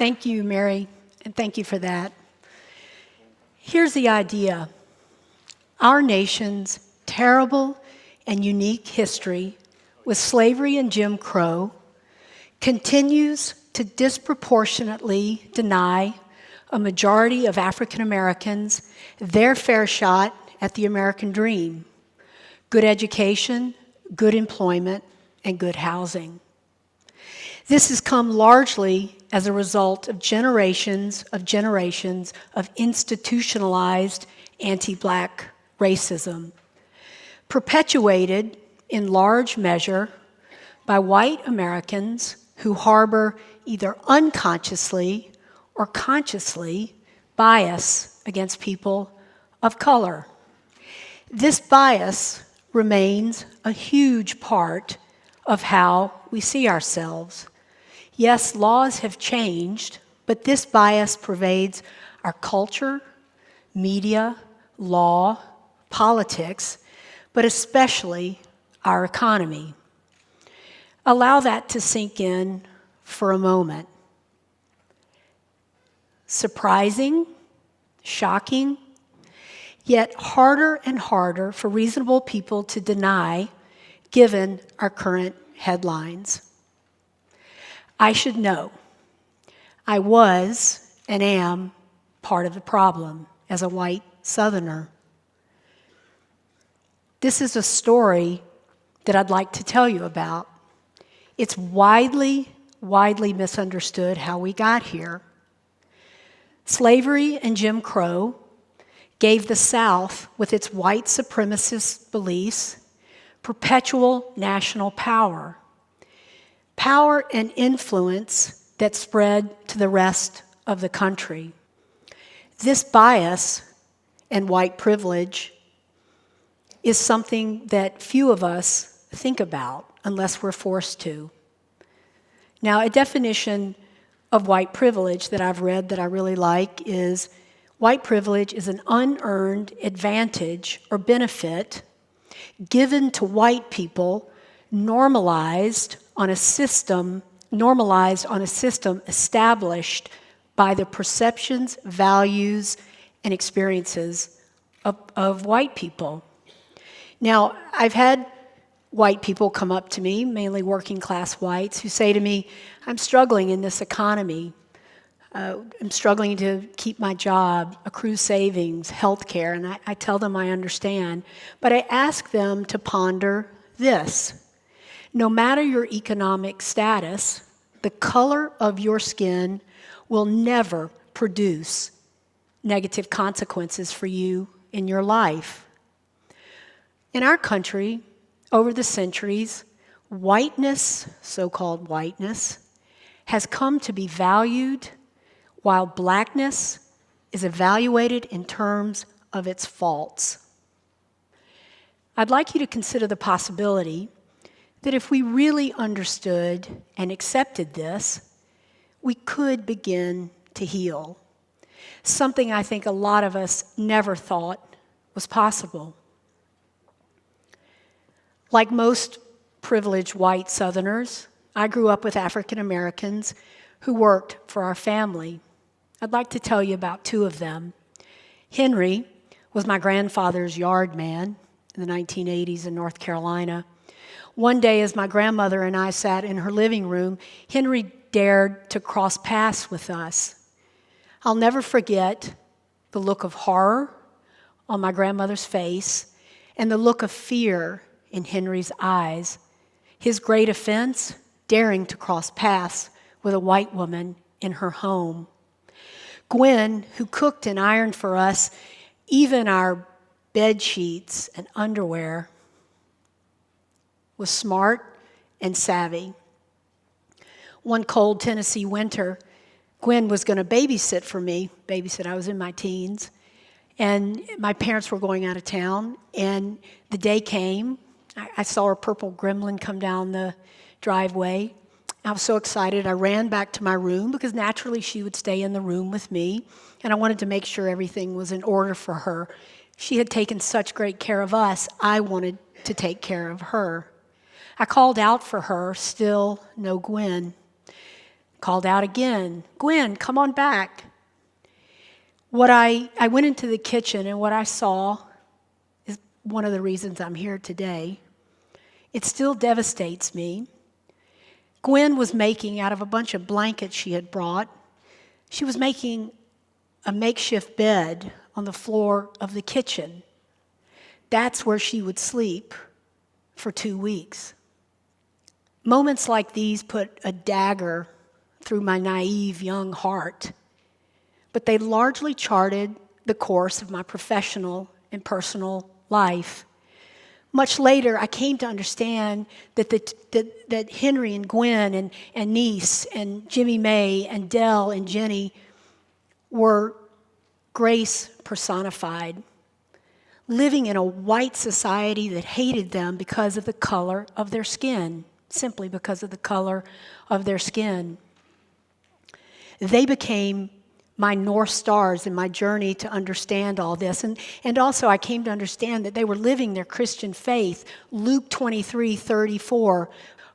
Thank you, Mary, and thank you for that. Here's the idea. Our nation's terrible and unique history with slavery and Jim Crow continues to disproportionately deny a majority of African Americans their fair shot at the American dream: good education, good employment, and good housing. This has come largely as a result of generations of institutionalized anti-Black racism, perpetuated in large measure by white Americans who harbor either unconsciously or consciously bias against people of color. This bias remains a huge part of how we see ourselves. Yes, laws have changed, but this bias pervades our culture, media, law, politics, but especially our economy. Allow that to sink in for a moment. Surprising, shocking, yet harder and harder for reasonable people to deny given our current headlines. I should know, I was and am part of the problem as a white Southerner. This is a story that I'd like to tell you about. It's widely misunderstood how we got here. Slavery and Jim Crow gave the South, with its white supremacist beliefs, perpetual national power. Power and influence that spread to the rest of the country. This bias and white privilege is something that few of us think about unless we're forced to. Now, a definition of white privilege that I've read that I really like is white privilege is an unearned advantage or benefit given to white people normalized on a system established by the perceptions, values, and experiences of white people. Now, I've had white people come up to me, mainly working class whites, who say to me, I'm struggling in this economy. I'm struggling to keep my job, accrue savings, health care, and I tell them I understand. But I ask them to ponder this. No matter your economic status, the color of your skin will never produce negative consequences for you in your life. In our country, over the centuries, whiteness, so-called whiteness, has come to be valued while blackness is evaluated in terms of its faults. I'd like you to consider the possibility that if we really understood and accepted this, we could begin to heal. Something I think a lot of us never thought was possible. Like most privileged white Southerners, I grew up with African Americans who worked for our family. I'd like to tell you about two of them. Henry was my grandfather's yard man in the 1980s in North Carolina. One day, as my grandmother and I sat in her living room, Henry dared to cross paths with us. I'll never forget the look of horror on my grandmother's face and the look of fear in Henry's eyes. His great offense, daring to cross paths with a white woman in her home. Gwen, who cooked and ironed for us, even our bed sheets and underwear, was smart and savvy. One cold Tennessee winter, Gwen was going to babysit for me. I was in my teens. And my parents were going out of town. And the day came. I saw a purple gremlin come down the driveway. I was so excited. I ran back to my room because naturally she would stay in the room with me. And I wanted to make sure everything was in order for her. She had taken such great care of us. I wanted to take care of her. I called out for her, still no Gwen. called out again, "Gwen, come on back." I went into the kitchen, and what I saw is one of the reasons I'm here today. It still devastates me. Gwen was making, out of a bunch of blankets she had brought, she was making a makeshift bed on the floor of the kitchen. That's where she would sleep for 2 weeks. Moments like these put a dagger through my naive young heart, but they largely charted the course of my professional and personal life. Much later, I came to understand that Henry and Gwen and Niece and Jimmy May and Dell and Jenny were grace personified, living in a white society that hated them because of the color of their skin, simply because of the color of their skin. They became my North Stars in my journey to understand all this. And also I came to understand that they were living their Christian faith. Luke 23:34,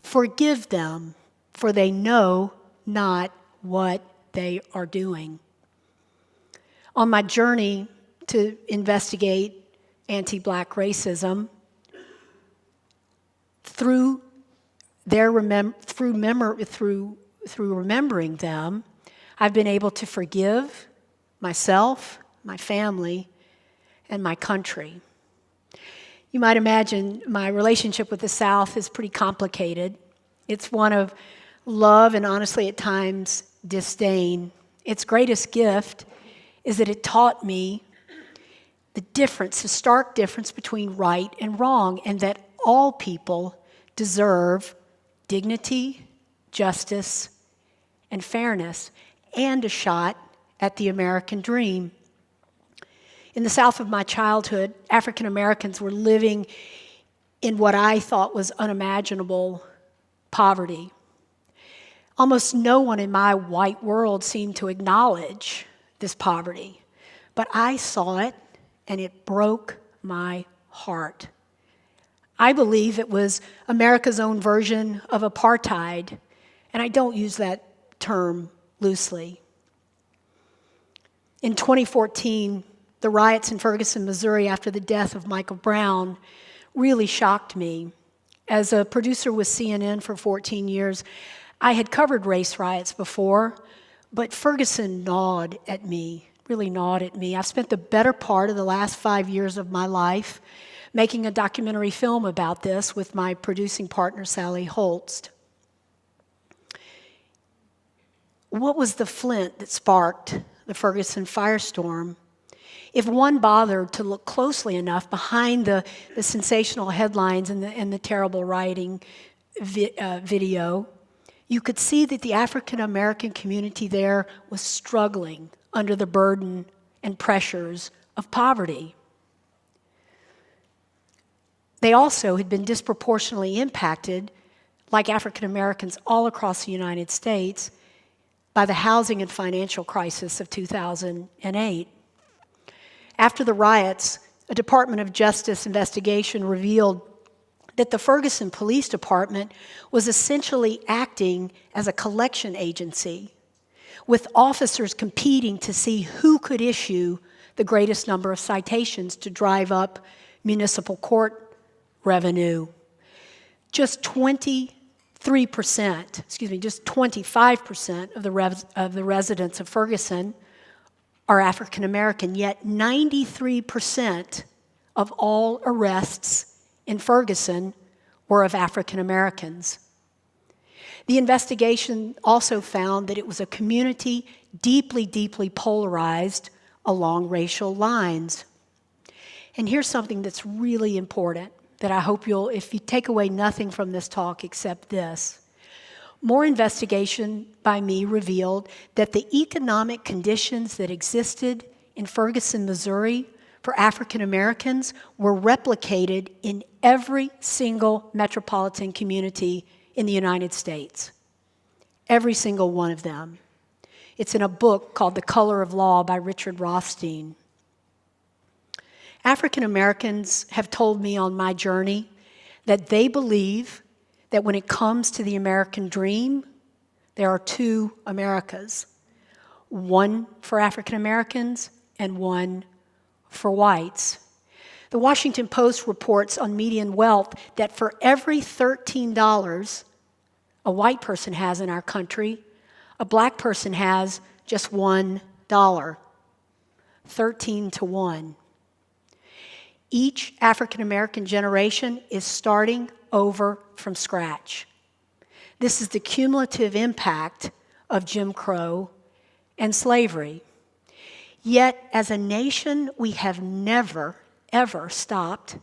"Forgive them, for they know not what they are doing." On my journey to investigate anti-Black racism, through remembering them, I've been able to forgive myself, my family, and my country. You might imagine my relationship with the South is pretty complicated. It's one of love and, honestly, at times, disdain. Its greatest gift is that it taught me the stark difference between right and wrong, and that all people deserve dignity, justice, and fairness, and a shot at the American dream. In the South of my childhood, African Americans were living in what I thought was unimaginable poverty. Almost no one in my white world seemed to acknowledge this poverty, but I saw it, and it broke my heart. I believe it was America's own version of apartheid, and I don't use that term loosely. In 2014, the riots in Ferguson, Missouri, after the death of Michael Brown, really shocked me. As a producer with CNN for 14 years, I had covered race riots before, but Ferguson really gnawed at me. I've spent the better part of the last 5 years of my life making a documentary film about this with my producing partner, Sally Holst. What was the flint that sparked the Ferguson firestorm? If one bothered to look closely enough behind the sensational headlines and the terrible rioting video, you could see that the African American community there was struggling under the burden and pressures of poverty. They also had been disproportionately impacted, like African Americans all across the United States, by the housing and financial crisis of 2008. After the riots, a Department of Justice investigation revealed that the Ferguson Police Department was essentially acting as a collection agency, with officers competing to see who could issue the greatest number of citations to drive up municipal court revenue. Just 25% of the residents of Ferguson are African American, yet 93% of all arrests in Ferguson were of African Americans. The investigation also found that it was a community deeply, deeply polarized along racial lines. And here's something that's really important that I hope if you take away nothing from this talk except this. More investigation by me revealed that the economic conditions that existed in Ferguson, Missouri for African Americans were replicated in every single metropolitan community in the United States. Every single one of them. It's in a book called The Color of Law by Richard Rothstein. African Americans have told me on my journey that they believe that when it comes to the American dream, There are two Americas, one for African Americans and one for whites. The Washington Post reports on median wealth that for every $13 a white person has in our country, a black person has just $1, 13 to 1. Each African American generation is starting over from scratch. This is the cumulative impact of Jim Crow and slavery. Yet, as a nation, we have never, ever stopped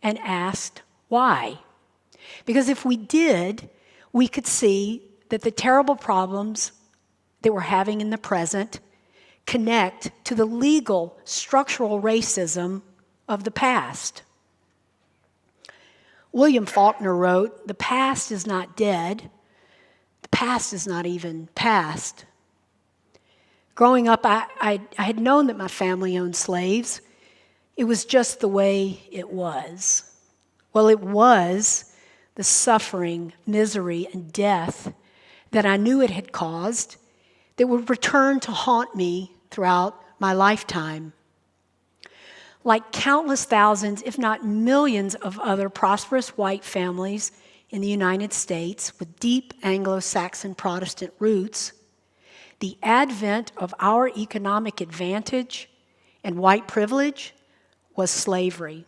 and asked why. Because if we did, we could see that the terrible problems that we're having in the present connect to the legal, structural racism of the past. William Faulkner wrote, "The past is not dead. The past is not even past." Growing up, I had known that my family owned slaves. It was just the way it was. Well, it was the suffering, misery, and death that I knew it had caused that would return to haunt me throughout my lifetime. Like countless thousands, if not millions, of other prosperous white families in the United States with deep Anglo-Saxon Protestant roots, the advent of our economic advantage and white privilege was slavery.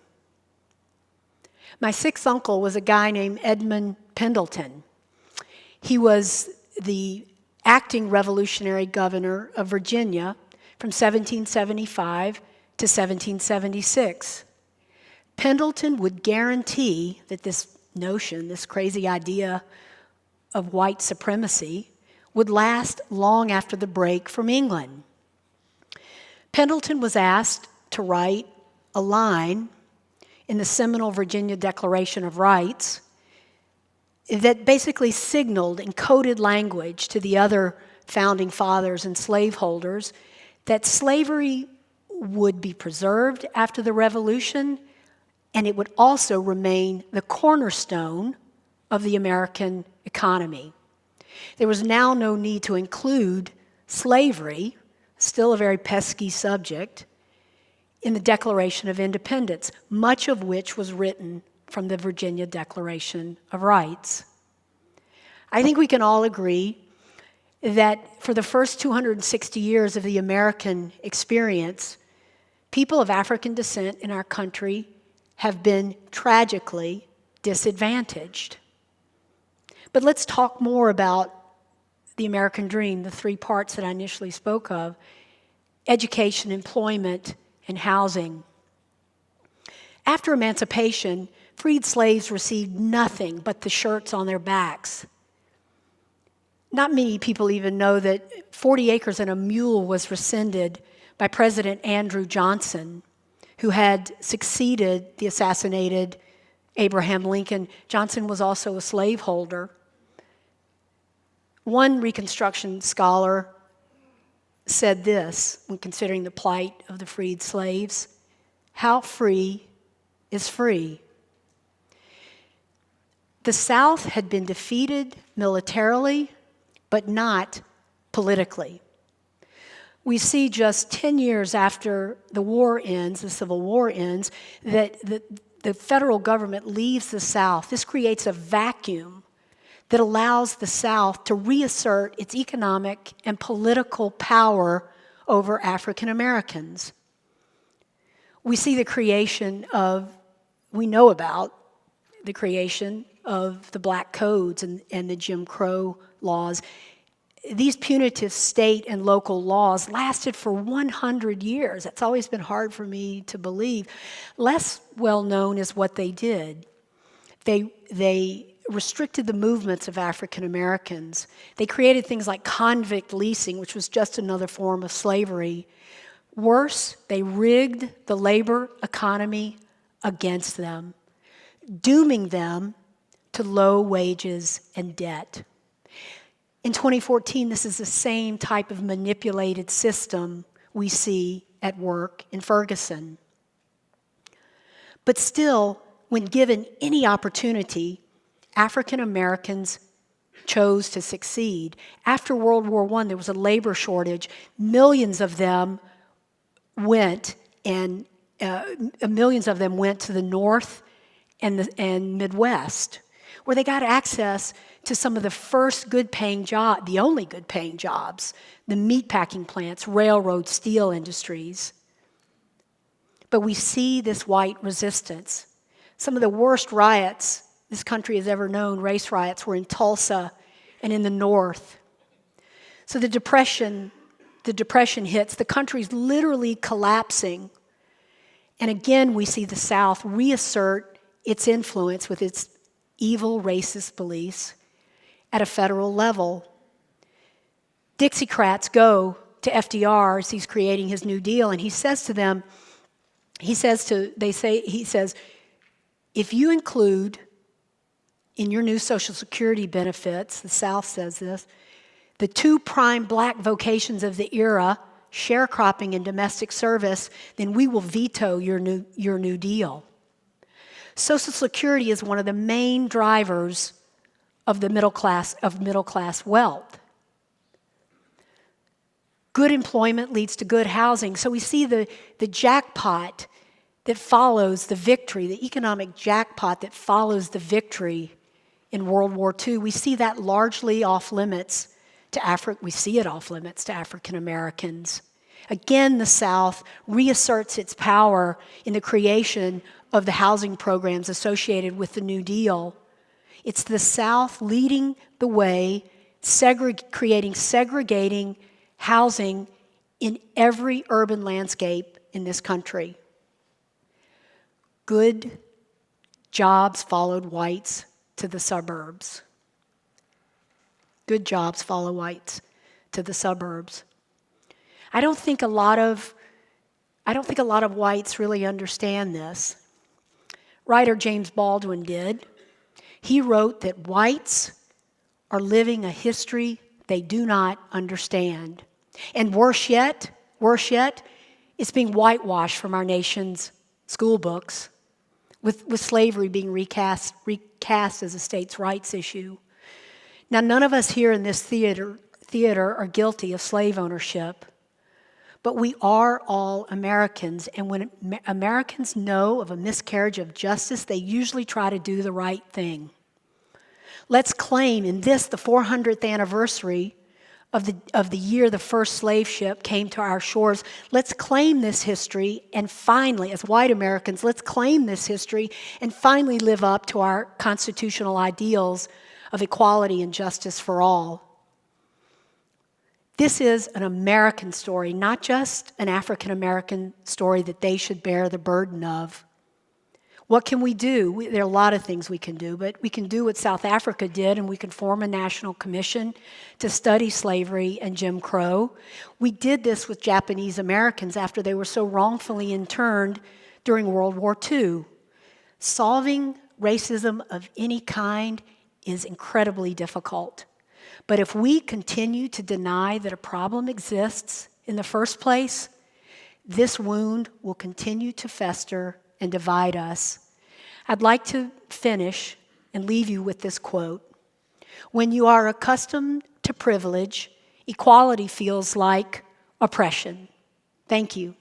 My sixth uncle was a guy named Edmund Pendleton. He was the acting revolutionary governor of Virginia from 1775 to 1776. Pendleton would guarantee that this notion, this crazy idea of white supremacy, would last long after the break from England. Pendleton was asked to write a line in the seminal Virginia Declaration of Rights that basically signaled in coded language to the other founding fathers and slaveholders that slavery would be preserved after the Revolution, and it would also remain the cornerstone of the American economy. There was now no need to include slavery, still a very pesky subject, in the Declaration of Independence, much of which was written from the Virginia Declaration of Rights. I think we can all agree that for the first 260 years of the American experience, people of African descent in our country have been tragically disadvantaged. But let's talk more about the American dream, the three parts that I initially spoke of: education, employment, and housing. After emancipation, freed slaves received nothing but the shirts on their backs. Not many people even know that 40 acres and a mule was rescinded by President Andrew Johnson, who had succeeded the assassinated Abraham Lincoln. Johnson was also a slaveholder. One Reconstruction scholar said this when considering the plight of the freed slaves: "How free is free?" The South had been defeated militarily, but not politically. We see just 10 years after the war ends, the Civil War ends, that the federal government leaves the South. This creates a vacuum that allows the South to reassert its economic and political power over African Americans. We see the creation of, we know about the creation of the black codes and the Jim Crow laws. These punitive state and local laws lasted for 100 years. That's always been hard for me to believe. Less well known is what they did. They restricted the movements of African Americans. They created things like convict leasing, which was just another form of slavery. Worse, they rigged the labor economy against them, dooming them to low wages and debt. In 2014, this is the same type of manipulated system we see at work in Ferguson. But still, when given any opportunity, African Americans chose to succeed. After World War I, there was a labor shortage. Millions of them went to the North and Midwest, where they got access to some of the first good-paying jobs, the only good-paying jobs, the meatpacking plants, railroad, steel industries. But we see this white resistance. Some of the worst riots this country has ever known, race riots, were in Tulsa and in the North. So the depression hits. The country's literally collapsing. And again, we see the South reassert its influence with its evil, racist beliefs at a federal level. Dixiecrats go to FDR as he's creating his New Deal, and he says to them, he says, if you include in your new Social Security benefits, the South says this, the two prime black vocations of the era, sharecropping and domestic service, then we will veto your New Deal. Social Security is one of the main drivers of the middle class wealth. Good employment leads to good housing. So we see the jackpot that follows the victory, the economic jackpot that follows the victory in World War II. We see that largely off limits to African Americans. Again, the South reasserts its power in the creation of the housing programs associated with the New Deal. It's the South leading the way, creating segregating housing in every urban landscape in this country. Good jobs followed whites to the suburbs. Good jobs follow whites to the suburbs. I don't think a lot of whites really understand this. Writer James Baldwin did. He wrote that whites are living a history they do not understand. And worse yet, it's being whitewashed from our nation's school books, with slavery being recast as a states' rights issue. Now, none of us here in this theater are guilty of slave ownership, but we are all Americans, and when Americans know of a miscarriage of justice, they usually try to do the right thing. Let's claim in this, the 400th anniversary of the year the first slave ship came to our shores, let's claim this history and finally, as white Americans, let's claim this history and finally live up to our constitutional ideals of equality and justice for all. This is an American story, not just an African American story that they should bear the burden of. What can we do? There are a lot of things we can do, but we can do what South Africa did, and we can form a national commission to study slavery and Jim Crow. We did this with Japanese Americans after they were so wrongfully interned during World War II. Solving racism of any kind is incredibly difficult. But if we continue to deny that a problem exists in the first place, this wound will continue to fester and divide us. I'd like to finish and leave you with this quote. When you are accustomed to privilege, equality feels like oppression. Thank you.